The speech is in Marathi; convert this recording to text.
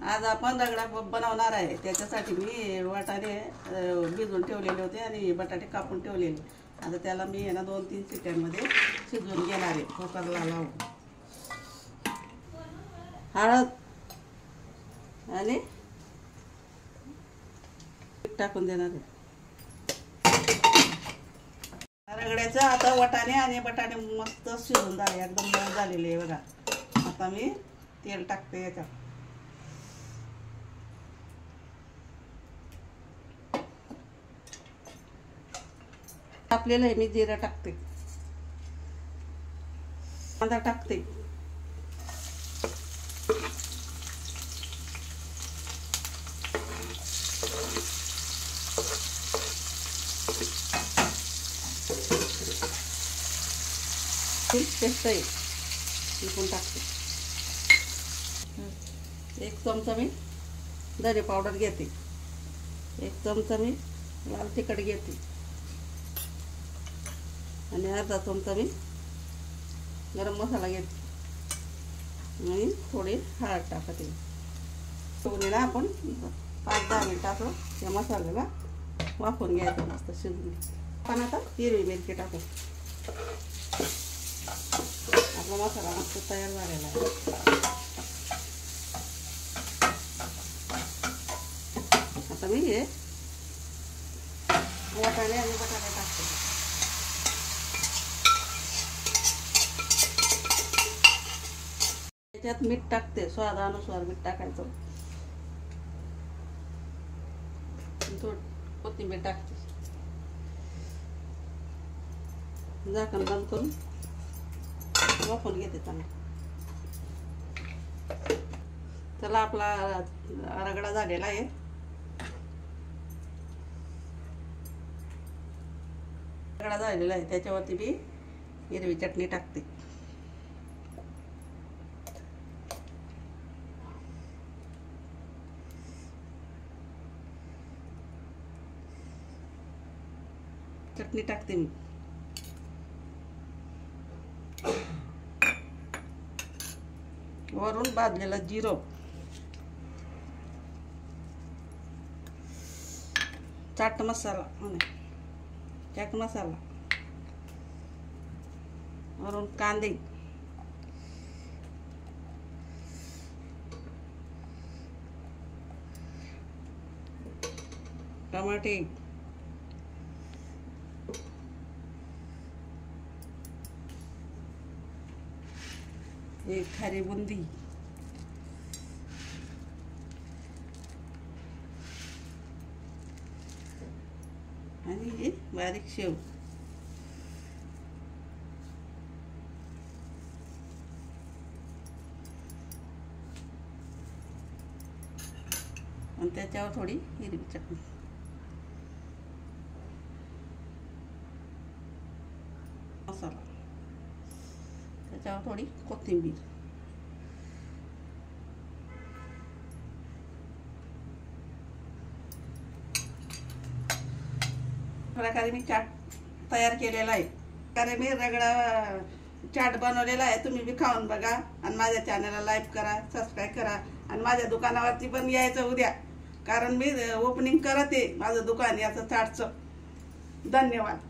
आज आपण रगडा बनवणार आहे। त्याच्यासाठी मी वाटाणे भिजवून ठेवलेले होते आणि बटाटे कापून ठेवलेले। आता त्याला मी आहे ना 2-3 शिट्ट्यांमध्ये शिजवून घेणार आहे कुकरला लावून। हळद आणि टाकून देणार आहे। रगड्याचं आता वाटाणे आणि बटाटे मस्त शिजून झाले, एकदम मऊ झालेले आहे बघा। आता मी तेल टाकते याच्यात। आपल्याला मी जिरा टाकते, कांदा टाकते, पेस्ट आहे ती पण टाकते। 1 चमचा मी धने पावडर घेते, 1 चमचा मी लाल तिखट घेते आणि अर्धा चमचा मी गरम मसाला घेते आणि थोडी हळद टाकते। सोडून आपण 5-10 मिनिटाचं या मसाल्याला वाफवून घ्यायचं मस्त शिजून। आपण आता हिरवी मिरची टाकू। आपला मसाला मस्त तयार झालेला आहे। आता मी हे वाटाणे आणि बटाटे टाकते। त्याच्यात मीठ टाकते, स्वादानुसार मीठ टाकायचं। थोडी कोथिंबीर टाकते, झाकण बंद करून वाफवून घेते चांगलं। चला आपला रगडा झालेला आहे। रगडा झालेला आहे, त्याच्यावरती मी हिरवी चटणी टाकते। चटणी टाकते मी, वरून भाजलेला जिरं, चाट मसाला, वरून कांदे, टमाटे, एक खारी बुंदी, आणि हे बारीक शेव। आणि त्याच्यावर थोडी हिरवी चटणी, मसाला, त्याच्यावर थोडी कोथिंबीर। प्रकारे मी चाट तयार केलेला आहे। प्रकारे मी रगडा चाट बनवलेला आहे। तुम्ही बी खाऊन बघा आणि माझ्या चॅनलला लाईक करा, सबस्क्राईब करा आणि माझ्या दुकानावरती पण यायचं उद्या, कारण मी ओपनिंग करते माझं दुकान याचं चाटचं। धन्यवाद।